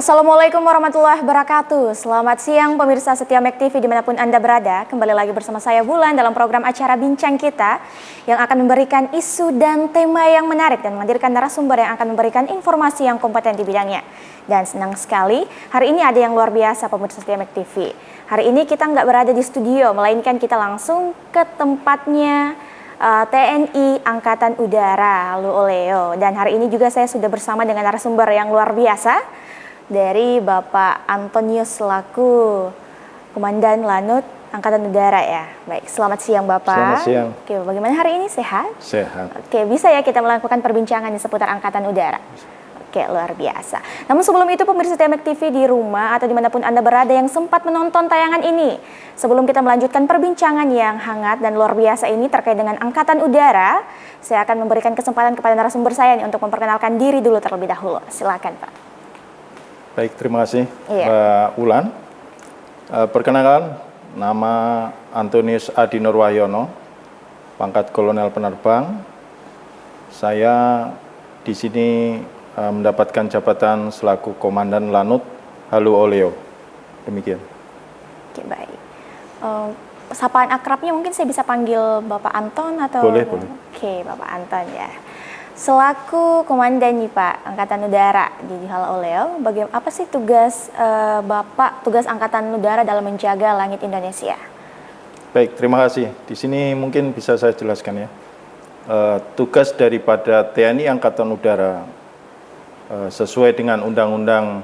Assalamualaikum warahmatullahi wabarakatuh. Selamat siang pemirsa setia Mek TV dimanapun Anda berada. Kembali lagi bersama saya Bulan dalam program acara Bincang Kita yang akan memberikan isu dan tema yang menarik dan menghadirkan narasumber yang akan memberikan informasi yang kompeten di bidangnya. Dan senang sekali hari ini ada yang luar biasa pemirsa setia Mek TV. Hari ini kita nggak berada di studio, melainkan kita langsung ke tempatnya TNI Angkatan Udara Halu Oleo. Dan hari ini juga saya sudah bersama dengan narasumber yang luar biasa dari Bapak Antonius selaku Komandan Lanut Angkatan Udara ya. Baik, selamat siang Bapak. Selamat siang. Oke, bagaimana hari ini, sehat? Sehat. Oke, bisa ya kita melakukan perbincangan di seputar Angkatan Udara. Oke, luar biasa. Namun sebelum itu pemirsa Mek TV di rumah atau dimanapun Anda berada yang sempat menonton tayangan ini, sebelum kita melanjutkan perbincangan yang hangat dan luar biasa ini terkait dengan Angkatan Udara, saya akan memberikan kesempatan kepada narasumber saya nih untuk memperkenalkan diri dulu terlebih dahulu. Silakan Pak. Baik, terima kasih Mbak Ulan. Perkenalkan, nama Antonius Adi Nurwahyono, pangkat Kolonel Penerbang. Saya di sini mendapatkan jabatan selaku Komandan Lanut Halu Oleo. Demikian. Oke, baik. Sapaan akrabnya mungkin saya bisa panggil Bapak Anton atau? Boleh. Oke, Bapak Anton ya. Selaku komandan nih Pak Angkatan Udara di Halu Oleo, apa sih tugas Bapak, tugas Angkatan Udara dalam menjaga langit Indonesia? Baik, terima kasih. Di sini mungkin bisa saya jelaskan ya. Tugas daripada TNI Angkatan Udara sesuai dengan Undang-Undang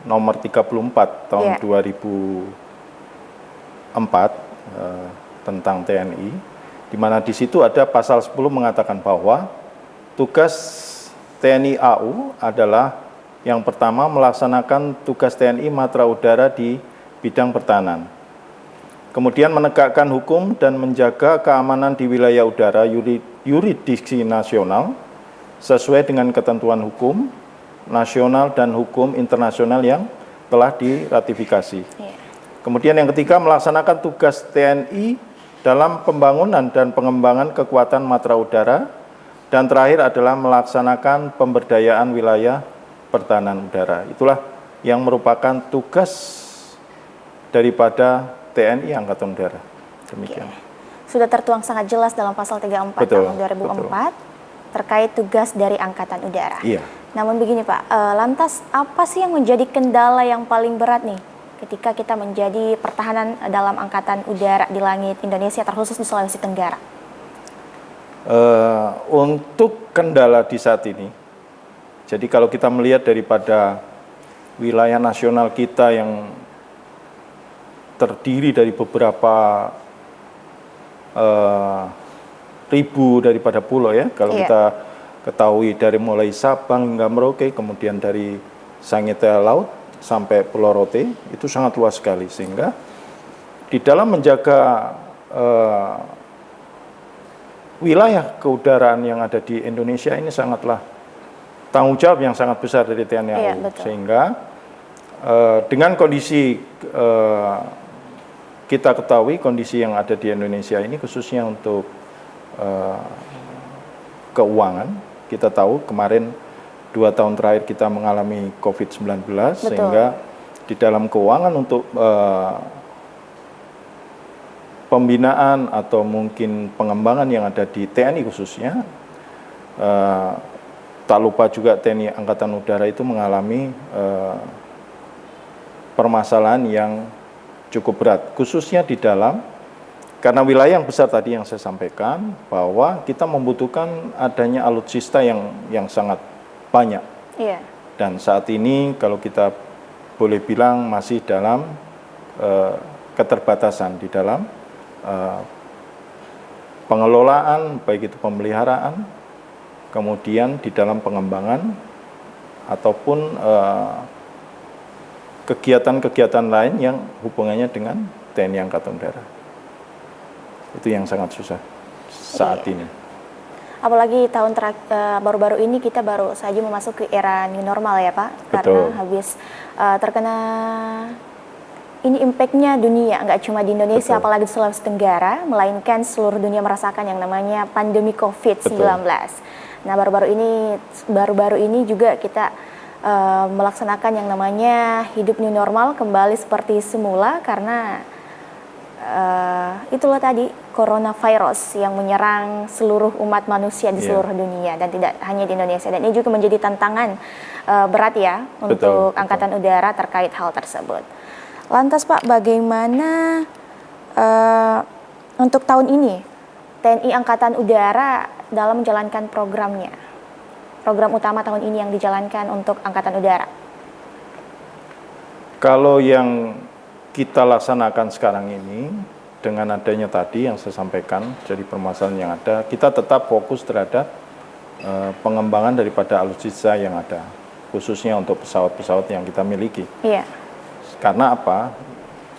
Nomor 34 Tahun 2004 tentang TNI, di mana di situ ada pasal 10 mengatakan bahwa tugas TNI AU adalah yang pertama melaksanakan tugas TNI Matra Udara di bidang pertahanan. Kemudian menegakkan hukum dan menjaga keamanan di wilayah udara yurisdiksi nasional sesuai dengan ketentuan hukum nasional dan hukum internasional yang telah diratifikasi. Kemudian yang ketiga melaksanakan tugas TNI dalam pembangunan dan pengembangan kekuatan matra udara. Dan terakhir adalah melaksanakan pemberdayaan wilayah pertahanan udara. Itulah yang merupakan tugas daripada TNI Angkatan Udara. Demikian. Sudah tertuang sangat jelas dalam pasal 34 tahun 2004 terkait tugas dari Angkatan Udara. Iya. Namun begini Pak, lantas apa sih yang menjadi kendala yang paling berat nih ketika kita menjadi pertahanan dalam Angkatan Udara di langit Indonesia terkhusus di Sulawesi Tenggara? Untuk kendala di saat ini, jadi kalau kita melihat daripada wilayah nasional kita yang terdiri dari beberapa ribu daripada pulau ya, kalau kita ketahui dari mulai Sabang hingga Merauke, kemudian dari Sangitta Laut sampai Pulau Rote, itu sangat luas sekali, sehingga di dalam menjaga wilayah keudaraan yang ada di Indonesia ini sangatlah tanggung jawab yang sangat besar dari TNI AU. Sehingga dengan kondisi kita ketahui kondisi yang ada di Indonesia ini khususnya untuk keuangan, kita tahu kemarin 2 tahun terakhir kita mengalami COVID-19, sehingga di dalam keuangan untuk pembinaan atau mungkin pengembangan yang ada di TNI khususnya, tak lupa juga TNI Angkatan Udara itu mengalami permasalahan yang cukup berat, khususnya di dalam, karena wilayah yang besar tadi yang saya sampaikan, bahwa kita membutuhkan adanya alutsista yang sangat banyak. Dan saat ini kalau kita boleh bilang masih dalam keterbatasan di dalam pengelolaan, baik itu pemeliharaan, kemudian di dalam pengembangan, ataupun kegiatan-kegiatan lain yang hubungannya dengan TNI Angkatan Udara. Itu yang sangat susah saat ini. Apalagi tahun baru-baru ini kita baru saja memasuki era new normal ya Pak. Karena habis terkena ini impact-nya dunia, nggak cuma di Indonesia, apalagi di Sulawesi Tenggara, melainkan seluruh dunia merasakan yang namanya pandemi COVID-19. Nah, baru-baru ini juga kita melaksanakan yang namanya hidup new normal kembali seperti semula karena itulah tadi coronavirus yang menyerang seluruh umat manusia di seluruh dunia dan tidak hanya di Indonesia, dan ini juga menjadi tantangan berat ya untuk Angkatan Udara terkait hal tersebut. Lantas Pak, bagaimana untuk tahun ini TNI Angkatan Udara dalam menjalankan programnya? Program utama tahun ini yang dijalankan untuk Angkatan Udara. Kalau yang kita laksanakan sekarang ini, dengan adanya tadi yang saya sampaikan, jadi permasalahan yang ada, kita tetap fokus terhadap pengembangan daripada alutsista yang ada, khususnya untuk pesawat-pesawat yang kita miliki. Iya. Karena apa?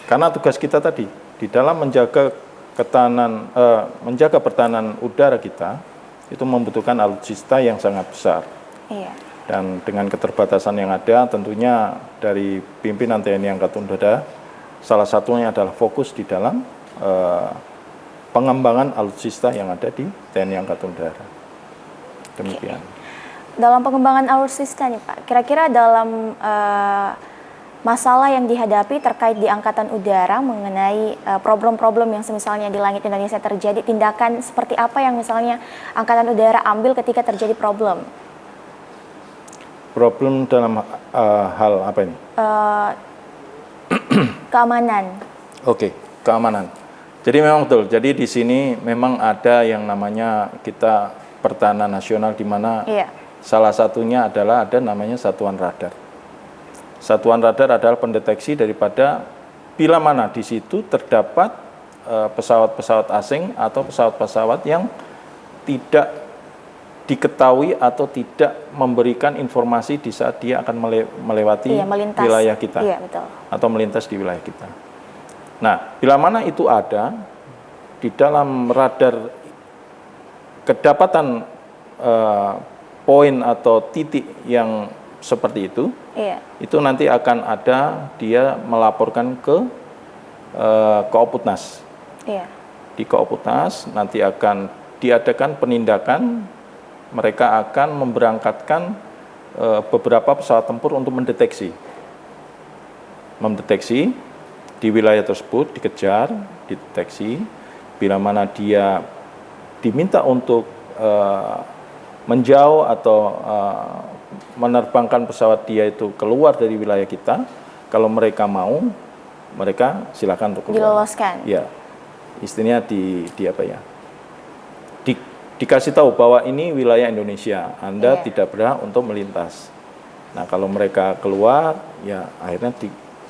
Karena tugas kita tadi, di dalam menjaga pertahanan udara kita, itu membutuhkan alutsista yang sangat besar. Iya. Dan dengan keterbatasan yang ada, tentunya dari pimpinan TNI Angkatan Udara, salah satunya adalah fokus di dalam pengembangan alutsista yang ada di TNI Angkatan Udara. Demikian. Dalam pengembangan alutsista nih Pak, kira-kira dalam masalah yang dihadapi terkait di Angkatan Udara mengenai problem-problem yang misalnya di langit Indonesia terjadi, tindakan seperti apa yang misalnya Angkatan Udara ambil ketika terjadi problem? Problem dalam hal apa ini? Keamanan. Oke, keamanan. Jadi memang betul. Jadi di sini memang ada yang namanya kita pertahanan nasional, di mana salah satunya adalah ada namanya satuan radar. Satuan radar adalah pendeteksi daripada bila mana di situ terdapat pesawat-pesawat asing atau pesawat-pesawat yang tidak diketahui atau tidak memberikan informasi di saat dia akan melewati wilayah kita, atau melintas di wilayah kita. Nah, bila mana itu ada di dalam radar, kedapatan poin atau titik yang seperti itu, itu nanti akan ada dia melaporkan ke Kooputnas. Di Kooputnas nanti akan diadakan penindakan, mereka akan memberangkatkan beberapa pesawat tempur untuk mendeteksi di wilayah tersebut, dikejar, dideteksi. Bila mana dia diminta untuk menjauh atau menerbangkan pesawat dia itu keluar dari wilayah kita, kalau mereka mau, mereka silakan untuk keluar. Diloloskan. Ya, istilahnya dikasih tahu bahwa ini wilayah Indonesia, Anda tidak berhak untuk melintas. Nah, kalau mereka keluar, ya akhirnya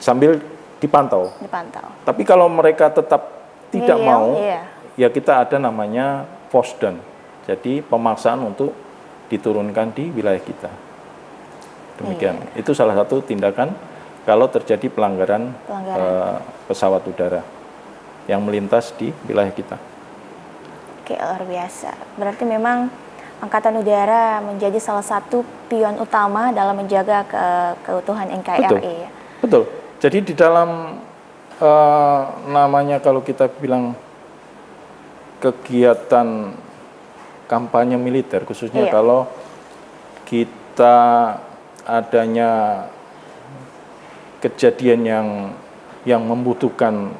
sambil dipantau. Tapi kalau mereka tetap tidak mau, ya kita ada namanya force down. Jadi pemaksaan untuk diturunkan di wilayah kita. Demikian. Itu salah satu tindakan kalau terjadi pelanggaran pesawat udara yang melintas di wilayah kita. Oke, luar biasa. Berarti memang Angkatan Udara menjadi salah satu pion utama dalam menjaga keutuhan NKRI. Betul. Jadi di dalam namanya kalau kita bilang kegiatan kampanye militer, khususnya kalau kita adanya kejadian yang membutuhkan,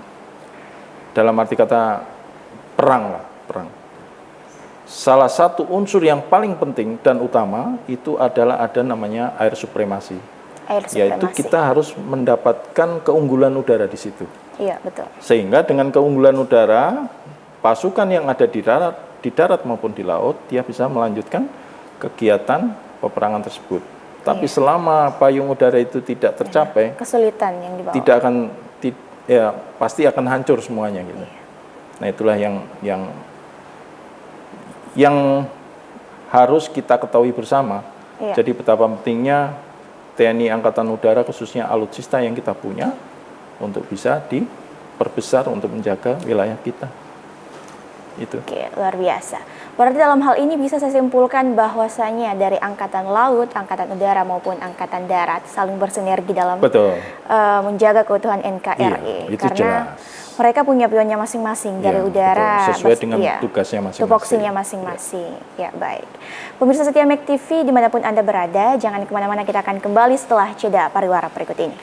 dalam arti kata perang. Salah satu unsur yang paling penting dan utama itu adalah ada namanya air supremasi. Yaitu kita harus mendapatkan keunggulan udara di situ. Iya, betul. Sehingga dengan keunggulan udara, pasukan yang ada di darat maupun di laut, dia bisa melanjutkan kegiatan peperangan tersebut. Tapi selama payung udara itu tidak tercapai, kesulitan yang dibawa. Pasti akan hancur semuanya gitu. Nah, itulah yang harus kita ketahui bersama. Jadi betapa pentingnya TNI Angkatan Udara, khususnya alutsista yang kita punya, untuk bisa diperbesar untuk menjaga wilayah kita. Itu. Oke, luar biasa. Berarti dalam hal ini bisa saya simpulkan bahwasanya dari Angkatan Laut, Angkatan Udara maupun Angkatan Darat saling bersinergi dalam menjaga keutuhan NKRI. Itu karena jelas. Mereka punya pionnya masing-masing dari Ya, udara. betul. Sesuai dengan tugasnya masing-masing. Tupoksinya masing-masing. Ya, baik. Pemirsa setia Mek TV dimanapun Anda berada, jangan kemana-mana, kita akan kembali setelah jeda pariwara berikut ini.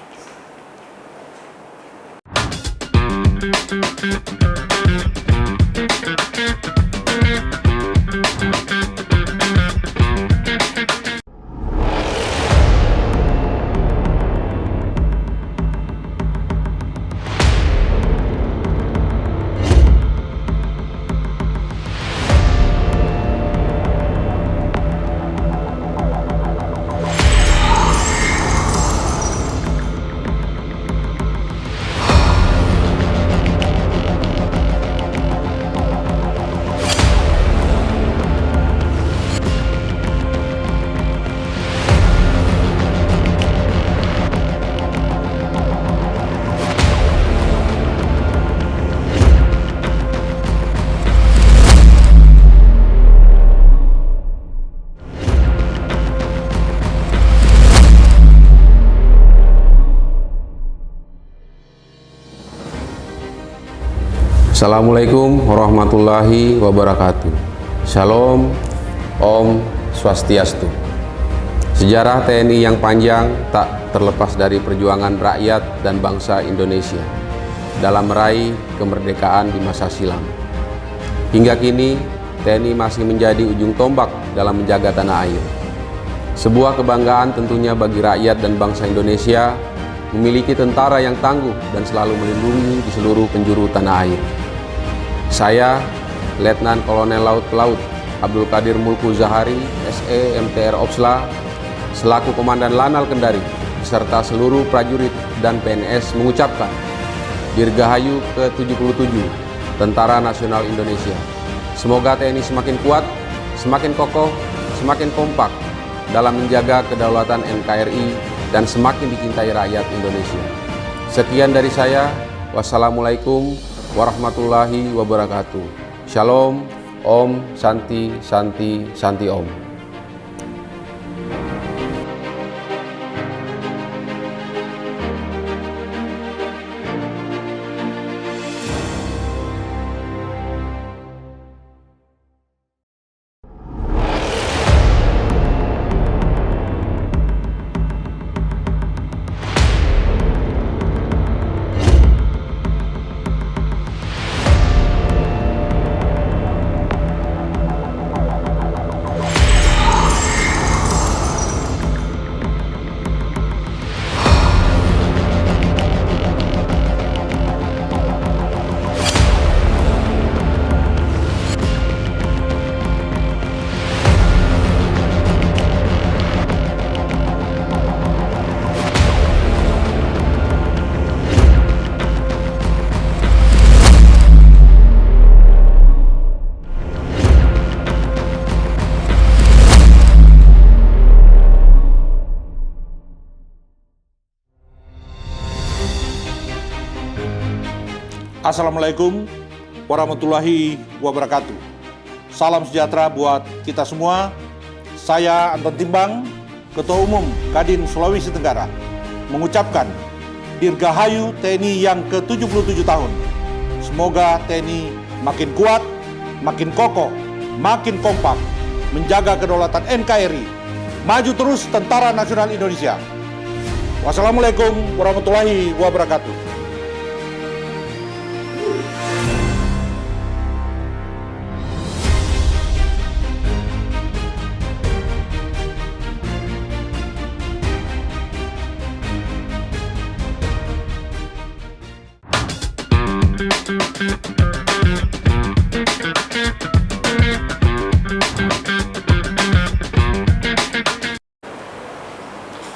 Assalamualaikum warahmatullahi wabarakatuh. Shalom, Om Swastiastu. Sejarah TNI yang panjang tak terlepas dari perjuangan rakyat dan bangsa Indonesia dalam meraih kemerdekaan di masa silam. Hingga kini, TNI masih menjadi ujung tombak dalam menjaga tanah air. Sebuah kebanggaan tentunya bagi rakyat dan bangsa Indonesia memiliki tentara yang tangguh dan selalu melindungi di seluruh penjuru tanah air. Saya, Letnan Kolonel Laut Pelaut Abdul Qadir Mulku Zahari, SE MTR Opsla, selaku Komandan Lanal Kendari, beserta seluruh prajurit dan PNS mengucapkan Dirgahayu ke-77 Tentara Nasional Indonesia. Semoga TNI semakin kuat, semakin kokoh, semakin kompak dalam menjaga kedaulatan NKRI dan semakin dicintai rakyat Indonesia. Sekian dari saya. Wassalamualaikum warahmatullahi wabarakatuh. Shalom, Om, Santi, Santi, Santi Om. Assalamualaikum warahmatullahi wabarakatuh. Salam sejahtera buat kita semua. Saya Anton Timbang, Ketua Umum Kadin Sulawesi Tenggara, mengucapkan Dirgahayu TNI yang ke-77 tahun. Semoga TNI makin kuat, makin kokoh, makin kompak, menjaga kedaulatan NKRI. Maju terus Tentara Nasional Indonesia. Wassalamualaikum warahmatullahi wabarakatuh.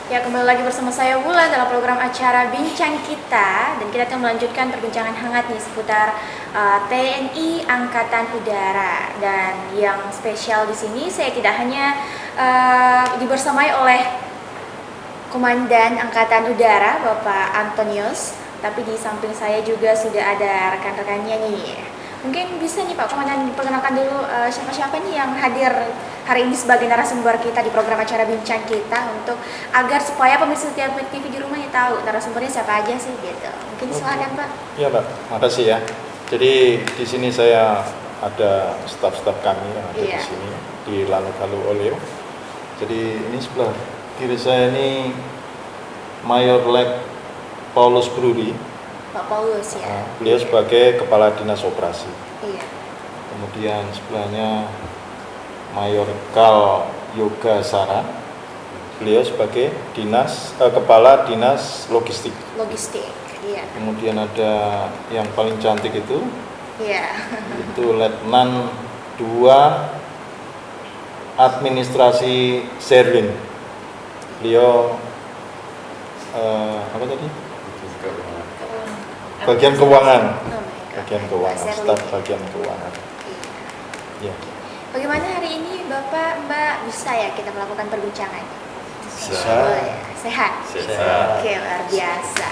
Ya, kembali lagi bersama saya Wulan dalam program acara Bincang Kita, dan kita akan melanjutkan perbincangan hangat nih seputar TNI Angkatan Udara. Dan yang spesial di sini saya tidak hanya dibersamai oleh Komandan Angkatan Udara Bapak Antonius, tapi di samping saya juga sudah ada rekan-rekannya nih. Mungkin bisa nih Pak Komandan diperkenalkan dulu siapa-siapa nih yang hadir hari ini sebagai narasumber kita di program acara bincang kita untuk agar supaya pemirsa setiap TV di rumahnya tahu narasumbernya siapa aja sih gitu. Mungkin silakan Pak. Iya Pak, makasih ya. Jadi di sini saya ada staf-staf kami yang ada di sini di Lalu Oleo. Jadi ini sebelah kiri saya ini Mayor Lek Paulus Brudi. Pak Paulus ya. Beliau sebagai Kepala Dinas Operasi. Iya. Kemudian sebelahnya Mayor Kal Yoga Sara. Beliau sebagai Kepala Dinas Logistik. Logistik. Iya. Kemudian ada yang paling cantik itu. Iya. Itu Letnan 2 Administrasi Serwin. Beliau apa tadi? Bagian keuangan. Oh my God. Bagian keuangan, Pak staf Serwin. bagian keuangan. Ya. Bagaimana hari ini Bapak Mbak bisa ya kita melakukan perbincangan? Bisa. Oh, ya. Sehat? Sehat. Oke, luar biasa.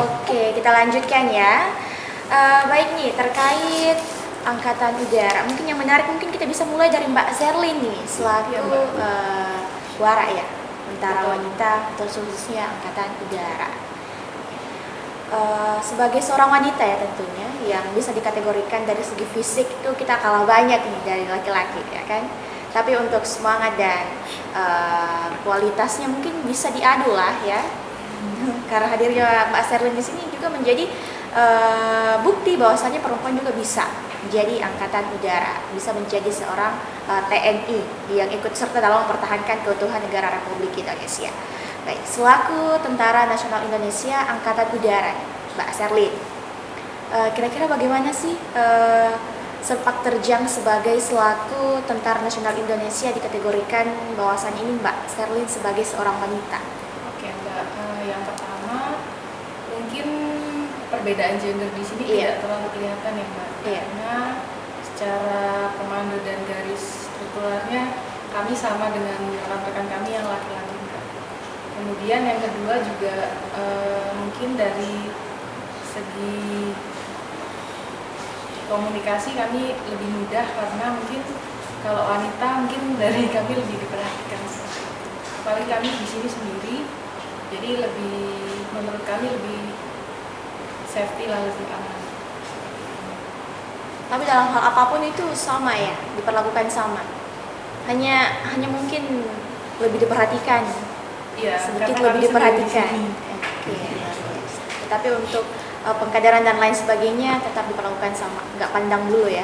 Oke, kita lanjutkan ya. Baik nih, terkait Angkatan Udara. Mungkin yang menarik, mungkin kita bisa mulai dari Mbak Zerlin nih, selaku Wara ya, Tentara Wanita, khususnya Angkatan Udara. Sebagai seorang wanita ya tentunya, yang bisa dikategorikan dari segi fisik itu kita kalah banyak nih dari laki-laki ya kan. Tapi untuk semangat dan kualitasnya mungkin bisa diadu lah ya. Karena hadirnya Mbak Zerlin di sini juga menjadi bukti bahwasanya perempuan juga bisa menjadi Angkatan Udara, bisa menjadi seorang TNI yang ikut serta dalam mempertahankan keutuhan negara Republik Indonesia. Baik, selaku Tentara Nasional Indonesia Angkatan Udara, Mbak Zerlin, kira-kira bagaimana sih sepak terjang sebagai selaku Tentara Nasional Indonesia dikategorikan bahwasannya ini Mbak Zerlin sebagai seorang wanita? Oke Mbak, yang pertama mungkin perbedaan gender di sini tidak terlalu kelihatan ya Mbak, karena secara komando dan garis strukturalnya kami sama dengan rekan-rekan kami yang laki-laki Mbak. Kemudian yang kedua juga mungkin dari segi komunikasi kami lebih mudah karena mungkin kalau wanita mungkin dari kami lebih diperhatikan. Apalagi kami di sini sendiri, jadi lebih menurut kami lebih safety lah, lebih aman. Tapi dalam hal apapun itu sama ya, diperlakukan sama. Hanya mungkin lebih diperhatikan. Iya, sedikit karena lebih kami diperhatikan. sendiri di sini. Oke, luar biasa. Tapi untuk pengkaderan dan lain sebagainya tetap diperlakukan sama, nggak pandang dulu ya.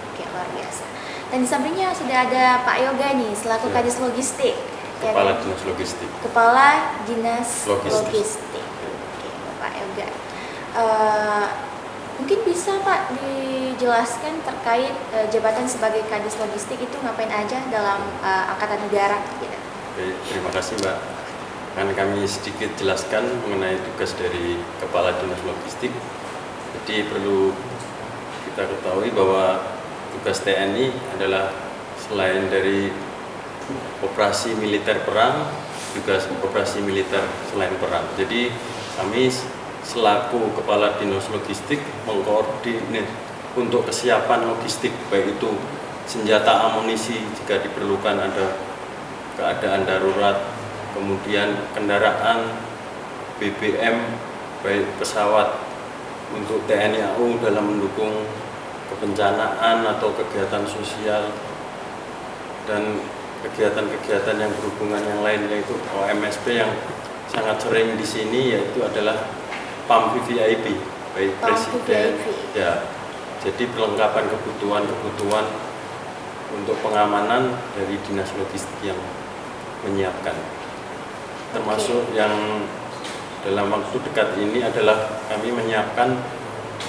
Oke, luar biasa. Dan di sampingnya sudah ada Pak Yoga nih, selaku Kadis Logistik. Kepala Dinas Logistik. Kepala Dinas Logistik. Oke, Pak Yoga. Mungkin bisa Pak dijelaskan terkait jabatan sebagai Kadis Logistik itu ngapain aja dalam Angkatan Udara? Gitu. Baik, terima kasih Mbak. Akan kami sedikit jelaskan mengenai tugas dari Kepala Dinas Logistik. Jadi perlu kita ketahui bahwa tugas TNI adalah selain dari operasi militer perang, juga operasi militer selain perang. Jadi kami selaku Kepala Dinas Logistik mengkoordinir untuk kesiapan logistik, baik itu senjata amunisi jika diperlukan ada keadaan darurat, kemudian kendaraan, BBM, baik pesawat untuk TNI AU dalam mendukung kebencanaan atau kegiatan sosial, dan kegiatan-kegiatan yang berhubungan yang lain, yaitu OMSP yang sangat sering di sini, yaitu adalah PAM VVIP, baik Presiden. Ya, jadi perlengkapan kebutuhan untuk pengamanan dari Dinas Logistik yang menyiapkan. Termasuk yang dalam waktu dekat ini adalah kami menyiapkan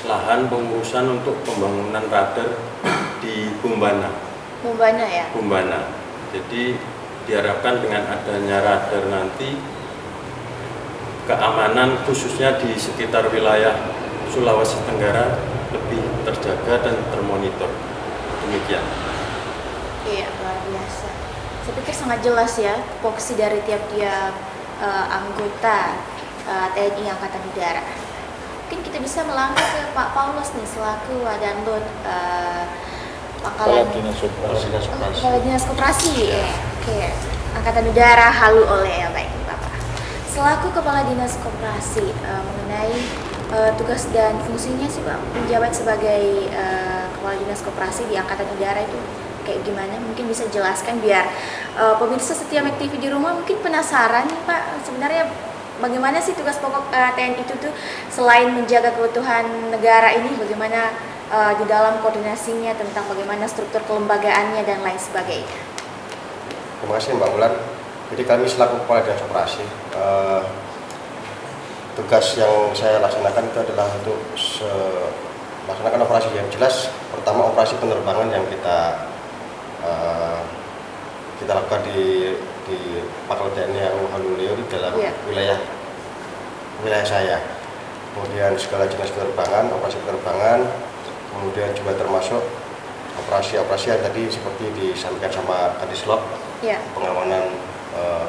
lahan pengurusan untuk pembangunan radar di Bumbana. Bumbana ya? Bumbana. Jadi diharapkan dengan adanya radar nanti keamanan khususnya di sekitar wilayah Sulawesi Tenggara lebih terjaga dan termonitor. Demikian. Iya, luar biasa. Saya pikir sangat jelas ya tupoksi dari tiap-tiap anggota TNI Angkatan Udara. Mungkin kita bisa melangkah ke Pak Paulus nih selaku Wadanlut Pangkalan Dinas Operasi. Kepala Dinas Koperasi. Oke. Angkatan Udara halu oleh ya, baik Bapak. Selaku Kepala Dinas Koperasi, mengenai tugas dan fungsinya sih Pak menjabat sebagai Kepala Dinas Koperasi di Angkatan Udara itu kayak gimana? Mungkin bisa jelaskan biar pemirsa setia Mek TV di rumah mungkin penasaran nih Pak, sebenarnya bagaimana sih tugas pokok TNI itu tuh selain menjaga keutuhan negara ini, bagaimana di dalam koordinasinya tentang bagaimana struktur kelembagaannya dan lain sebagainya. Terima kasih Mbak Bulan. Jadi kami selaku Kepala Dinas Operasi, tugas yang saya laksanakan itu adalah untuk melaksanakan operasi yang jelas. Pertama, operasi penerbangan yang kita lakukan di Pangkalan TNI AU Haluleo di dalam wilayah saya. Kemudian segala jenis penerbangan, operasi penerbangan, kemudian juga termasuk operasi-operasi yang tadi seperti disampaikan sama Kadislog, pengamanan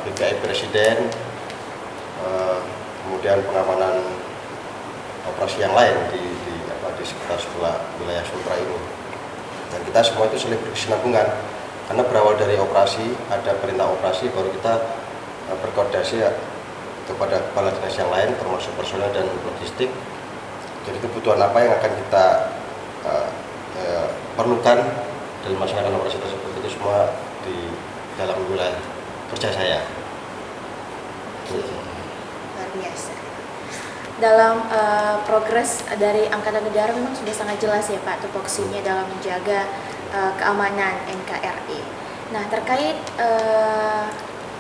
PKI Presiden, kemudian pengamanan operasi yang lain di sekitar wilayah Sultra ini. Dan kita semua itu saling berkesinambungan, karena berawal dari operasi, ada perintah operasi, baru kita berkoordinasi kepada kepala dinas yang lain, termasuk personel dan logistik. Jadi kebutuhan apa yang akan kita perlukan dalam melaksanakan operasi tersebut itu semua di dalam wilayah kerja saya. Luar biasa. Dalam progres dari Angkatan Udara memang sudah sangat jelas ya Pak tupoksinya dalam menjaga keamanan NKRI. Nah, terkait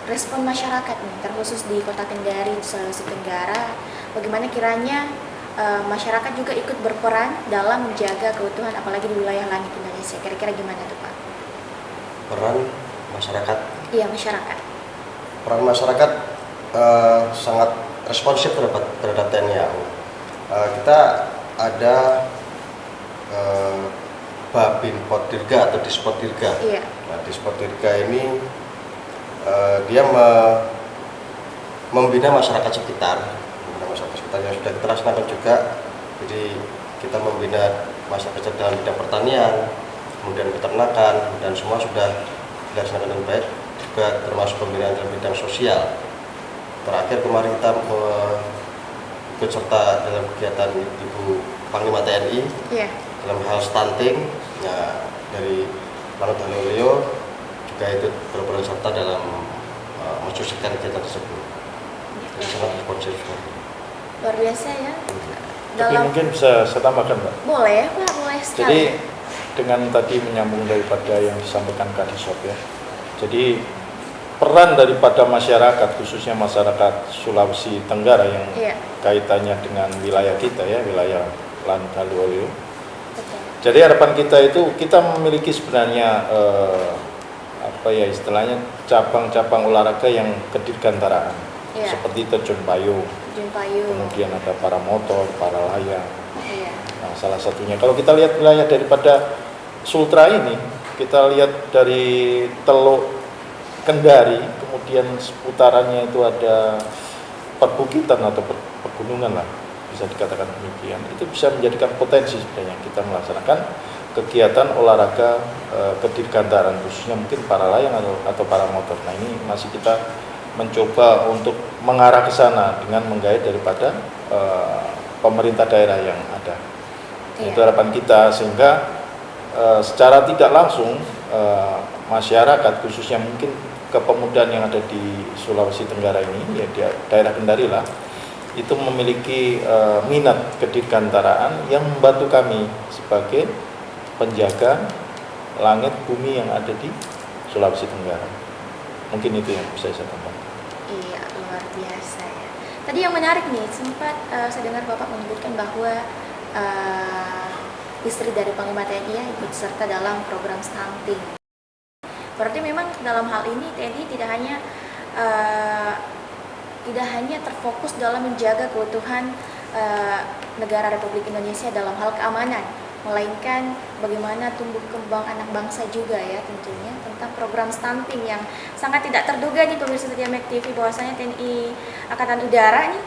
respon masyarakat nih, terkhusus di Kota Kendari, Sulawesi Tenggara, bagaimana kiranya masyarakat juga ikut berperan dalam menjaga keutuhan apalagi di wilayah langit Indonesia. Kira-kira gimana tuh Pak? Peran masyarakat? Iya, masyarakat. Peran masyarakat sangat responsif terhadap TNI AU. Kita ada Babin Podirga atau Dispodirga. Iya. Nah, Dispodirga ini dia membina masyarakat sekitar yang sudah kita laksanakan juga. Jadi kita membina masyarakat dalam bidang pertanian, kemudian peternakan, dan semua sudah dilaksanakan dengan baik. Juga termasuk pembinaan dalam bidang sosial. Terakhir kemarin kita ikut serta dalam kegiatan Ibu Panglima TNI dalam hal stunting. Nah, dari Lanut Haluleo juga itu berperan serta dalam mensukseskan kegiatan tersebut. Jadi sangat responsif. Luar biasa ya. Tapi mungkin bisa saya tambahkan Mbak. Boleh Pak, boleh sekali. Jadi dengan tadi menyambung daripada yang disampaikan Kadisop ya. Jadi peran daripada masyarakat, khususnya masyarakat Sulawesi Tenggara yang kaitannya dengan wilayah kita ya, wilayah Lanut Haluleo. Jadi harapan kita itu kita memiliki sebenarnya apa ya istilahnya cabang-cabang olahraga yang kedirgantaraan seperti terjun payung, kemudian ada para motor, para layang. Nah, salah satunya kalau kita lihat wilayah daripada Sultra ini, kita lihat dari Teluk Kendari, kemudian seputarannya itu ada perbukitan atau pegunungan lah, bisa dikatakan demikian. Itu bisa menjadikan potensi sebenarnya kita melaksanakan kegiatan olahraga kedirgantaran, khususnya mungkin para layang atau para motor. Nah, ini masih kita mencoba untuk mengarah ke sana dengan menggait daripada pemerintah daerah yang ada. Itu harapan kita, sehingga secara tidak langsung masyarakat, khususnya mungkin kepemudaan yang ada di Sulawesi Tenggara ini, ya di daerah Kendari lah, itu memiliki minat kedirgantaraan yang membantu kami sebagai penjaga langit bumi yang ada di Sulawesi Tenggara. Mungkin itu yang bisa saya tambahkan. Iya, luar biasa ya. Tadi yang menarik nih, sempat saya dengar Bapak menyebutkan bahwa istri dari Panglima TNI ikut serta dalam program stunting. Berarti memang dalam hal ini TNI tidak hanya terfokus dalam menjaga keutuhan negara Republik Indonesia dalam hal keamanan, melainkan bagaimana tumbuh kembang anak bangsa juga ya tentunya, tentang program stunting yang sangat tidak terduga nih pemirsa setia Mek TV, bahwasanya TNI Angkatan Udara nih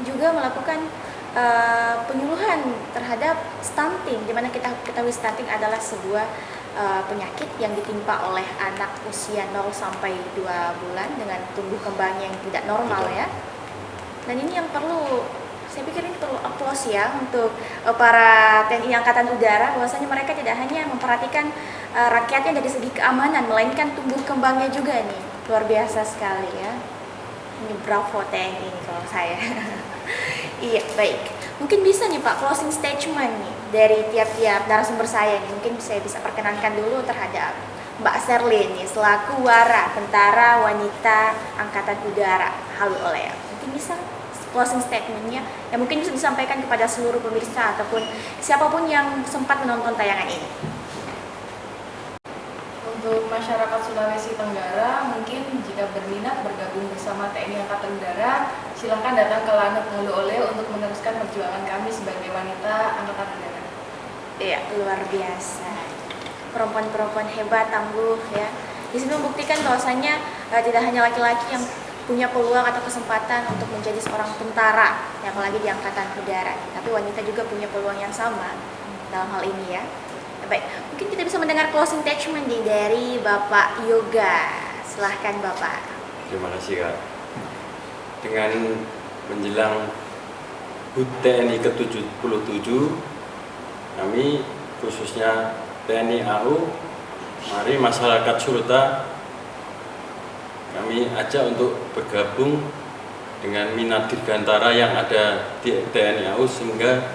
juga melakukan penyuluhan terhadap stunting, di mana kita ketahui stunting adalah sebuah penyakit yang ditimpa oleh anak usia 0 sampai 2 bulan dengan tumbuh kembangnya yang tidak normal ya. Dan ini yang perlu, saya pikir ini perlu aplaus ya untuk para TNI Angkatan Udara, bahwasanya mereka tidak hanya memperhatikan rakyatnya dari segi keamanan, melainkan tumbuh kembangnya juga nih. Luar biasa sekali ya. Ini bravo TNI ini kalau saya. Iya, baik. Mungkin bisa nih Pak closing statement nih dari tiap-tiap narasumber saya nih. Mungkin saya bisa perkenankan dulu terhadap Mbak Sherlyn nih selaku Wara Tentara Wanita Angkatan Udara Halu Oleo. Mungkin bisa closing statementnya yang mungkin bisa disampaikan kepada seluruh pemirsa ataupun siapapun yang sempat menonton tayangan ini. Untuk masyarakat Sulawesi Tenggara, mungkin jika berminat bergabung bersama TNI Angkatan Udara, silakan datang ke Lanut Halu Oleo untuk meneruskan perjuangan kami sebagai wanita Angkatan Udara. Iya, luar biasa. Perempuan-perempuan hebat, tangguh ya. Di sini membuktikan bahwasanya tidak hanya laki-laki yang punya peluang atau kesempatan untuk menjadi seorang tentara, ya, apalagi di Angkatan Udara, tapi wanita juga punya peluang yang sama dalam hal ini ya. Baik, mungkin kita bisa mendengar closing statement dari Bapak Yoga. Silahkan Bapak. Terima kasih Kak. Dengan menjelang HUT TNI ke-77, kami khususnya TNI AU, mari masyarakat Suruta kami ajak untuk bergabung dengan minat dirgantara yang ada di TNI AU sehingga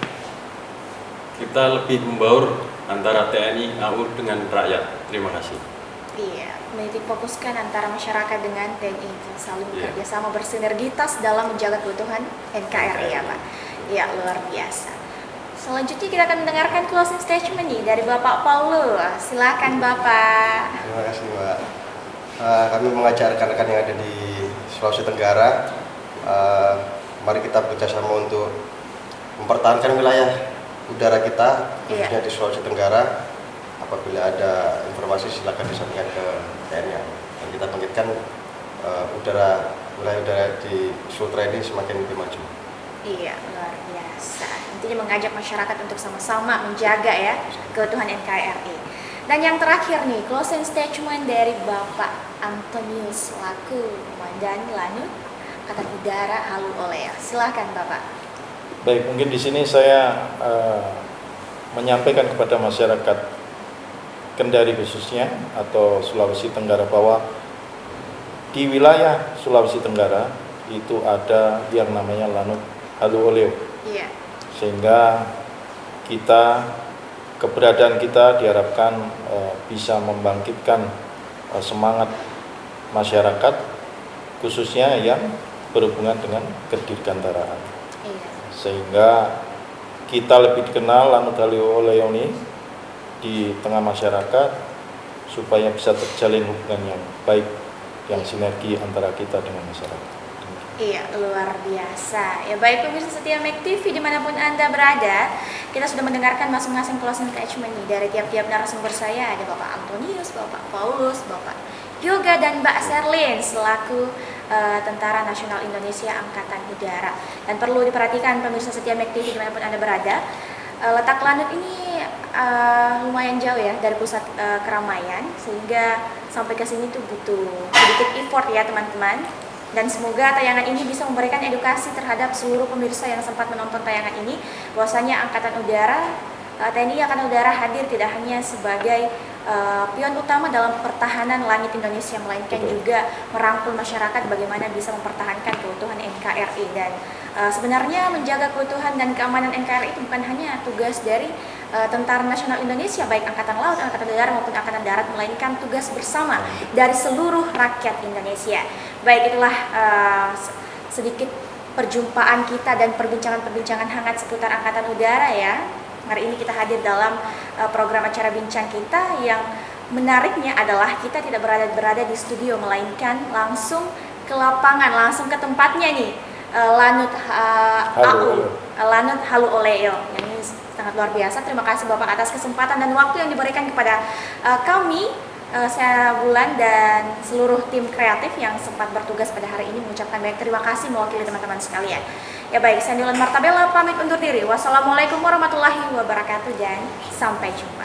kita lebih membaur antara TNI AU dengan rakyat. Terima kasih. Iya, menitik fokuskan antara masyarakat dengan TNI saling bekerja sama bersinergitas dalam menjaga keutuhan NKRI ya Pak. Iya, luar biasa. Selanjutnya kita akan mendengarkan closing statement nih dari Bapak Paulus. Silakan Bapak. Terima kasih Mbak. Kami mengajak rekan-rekan yang ada di Sulawesi Tenggara, mari kita bekerjasama untuk mempertahankan wilayah udara kita, khususnya di Sulawesi Tenggara. Apabila ada informasi silakan disampaikan ke TNI dan kita bangkitkan wilayah udara di Sultra ini semakin lebih maju. Iya, luar biasa. Intinya mengajak masyarakat untuk sama-sama menjaga ya keutuhan NKRI. Dan yang terakhir nih, closing statement dari Bapak Antonius selaku Komandan Lanut Angkatan Udara Halu Oleo. Silakan Bapak. Baik, mungkin di sini saya menyampaikan kepada masyarakat Kendari khususnya atau Sulawesi Tenggara bahwa di wilayah Sulawesi Tenggara itu ada yang namanya Lanut Halu Oleo. Iya. Sehingga keberadaan kita diharapkan bisa membangkitkan semangat masyarakat khususnya yang berhubungan dengan kedirgantaraan. Iya. Sehingga kita lebih dikenal Lanut Halu Oleo ini di tengah masyarakat supaya bisa terjalin hubungan yang baik, yang sinergi antara kita dengan masyarakat. Iya, luar biasa. Ya baik pemirsa setia Mek TV dimanapun Anda berada, kita sudah mendengarkan masing-masing closing statement nih dari tiap-tiap narasumber saya. Ada Bapak Antonius, Bapak Paulus, Bapak Yoga, dan Mbak Sherlyn selaku Tentara Nasional Indonesia Angkatan Udara. Dan perlu diperhatikan pemirsa setia Mek TV dimanapun Anda berada, letak Lanut ini lumayan jauh ya dari pusat keramaian, sehingga sampai ke sini tuh butuh sedikit effort ya teman-teman. Dan semoga tayangan ini bisa memberikan edukasi terhadap seluruh pemirsa yang sempat menonton tayangan ini, bahwasanya Angkatan Udara, TNI Angkatan Udara hadir tidak hanya sebagai pion utama dalam pertahanan langit Indonesia, melainkan juga merangkul masyarakat bagaimana bisa mempertahankan keutuhan NKRI. Dan sebenarnya menjaga keutuhan dan keamanan NKRI itu bukan hanya tugas dari Tentara Nasional Indonesia, baik Angkatan Laut, Angkatan Darat maupun Angkatan Darat, melainkan tugas bersama dari seluruh rakyat Indonesia. Baik, itulah sedikit perjumpaan kita dan perbincangan-perbincangan hangat seputar Angkatan Udara ya. Hari ini kita hadir dalam program acara bincang kita yang menariknya adalah kita tidak berada di studio, melainkan langsung ke lapangan, langsung ke tempatnya nih, Lanut AU, Lanut Halu Oleo. Ini sangat luar biasa. Terima kasih Bapak atas kesempatan dan waktu yang diberikan kepada kami, saya Bulan dan seluruh tim kreatif yang sempat bertugas pada hari ini, mengucapkan banyak terima kasih mewakili teman-teman sekalian. Ya baik, saya Nilan Martabella pamit undur diri. Wassalamualaikum warahmatullahi wabarakatuh dan sampai jumpa.